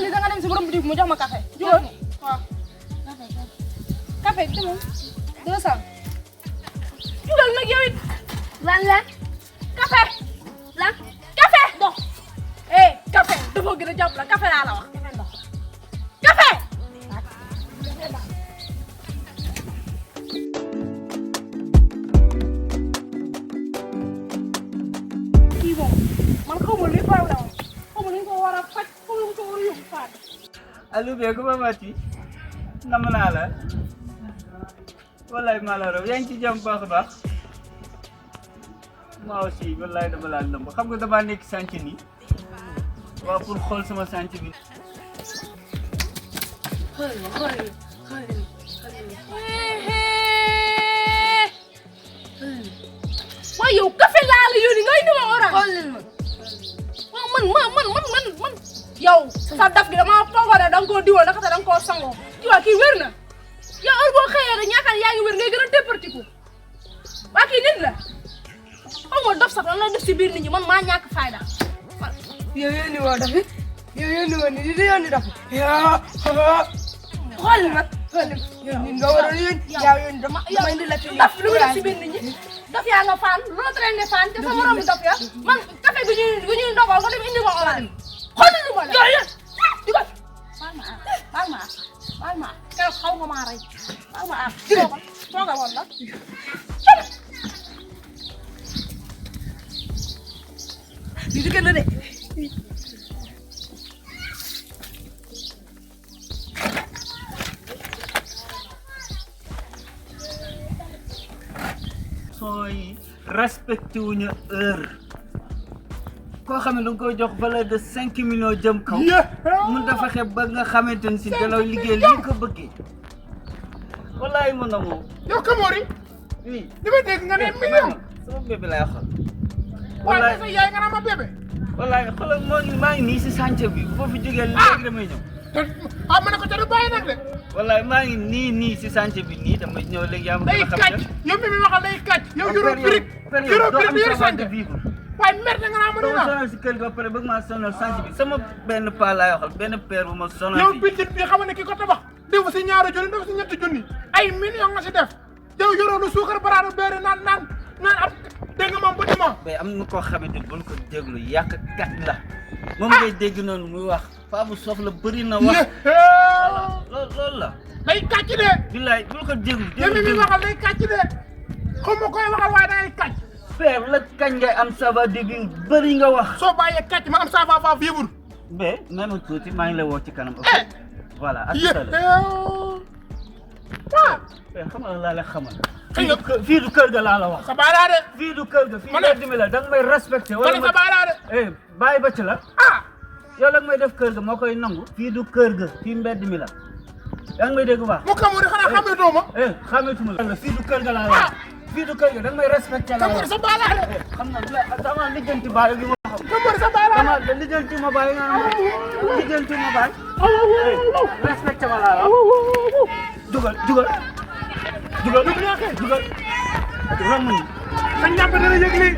li da nga dem si borom boutique mu jox ma café jugal waaw café bi moom 200 jugal nag yow it lan café lan café dox café dafa gën a jàpp la café laa la wax café kii moom man xaw ma luy problème xaw ma luñ ko war a faj xaw ma luñ ko war a yóbbu faat Aliou Bey ku ma mati nam naa la wallaay maa la raw yaa ngi ci jàmm baax a baax maa aussi wallaay dama laa lëmb xam nga damaa nekk sànc nii waaw pour xool sama sànc bi. waaye yow café laa la yónni ngay ni ma orange xoolal ma man yow sa daf gi dama foogoo ne da nga koo diwoo ndaxte da nga koo sangoo kii wér na yow heure boo xëyee rek ñaakaar yaa ngi wér ngay gën a départiku waa kii nit la xaw ma dof sax lan la def si biir nit ñi man maa ñàkk fayda yow yónni woo dafi yow yónni woo ni di yónni dafi xool ma yow ni nga waroon yónni yow yónni dama indi la ci daf lu mu def si biir nit ñi daf yaa nga faan loo train ne faan te sa moromu daf ya man café gu ñuy ndogoo nga dem indi ma orange xool lu ma la yow dugal baal ma keroog xaw nga maa rey baal ma tooga woon la li di gën a de sooy respecté wuñu heure koo xam ne da nga koy jox valeur de 5 millions jëm kaw mun dafa xeeb ba nga xamante ni si dalaw liggéey li nga ko bëggee wallaay mën na moom yow Kamori oui dama dégg nga ne million sama bébé laay xool waaye sa yaay nga naan ma bébé wallaay xoolal maa ngi nii si sànce bi boo fi jógee léegi damay ñëw ma ne ko te du bàyyi nag de wallaay maa ngi nii si sànce bi nii damay ñëw léegi yaa ma day gën a xam kàcc yow mi waxal day kàcc yow yoroo birig bi yor sànce waaye merde nga naa ma dama sonal si kër gi ba pare bëgg maa sonal sànce bi sama benn paa laay waxal benn père bu ma sonal yow bitit bi xam ne ki ko tabax def si ñaari junni def si ñetti junni ay million nga si def yow yoroo lu suukar baraadu beere naan ab dégg nga moom bâtiment mais am na koo xamante ni buñ ko déglu yàqkat la moom ngay dégg noonu muy wax paa bu soxla bëri na wax loolu la day kàcc de billaay bul ko déglu yow mi waxal day kàcc de xaw ma koy waxal waaye day kàcc père la kañ ngay am ça va dégg bëri nga wax soo bàyyee kàcc ma am ça va vivre mais même tuuti maa ngi lay woo ci kanam ok voilà ak xam nga laa la xamal fii du kër ga laa la wax sa baalaa de fii du kër ga fii mbedd mi la da nga may respecté ma ne sa baalaa de bàyyi ba ci la yow la nga may def kër ga moo koy nangu fii du kër ga fii mbedd mi la yaa ngi may dégg bu baax mu Kamori xanaa xameetoo ma xameetuma la fii du kër ga laa la wax fii du kër ga da nga may respecté la Kamori sa baalaa de xam na dama lijjanti bàyyi bi ma xam Kamori sa baalaa dama lijjanti ma bàyyi nga lijjanti ma bàyyi respecté ma laa la jugal dugal ramuñu sa ñàmb dana yëg lii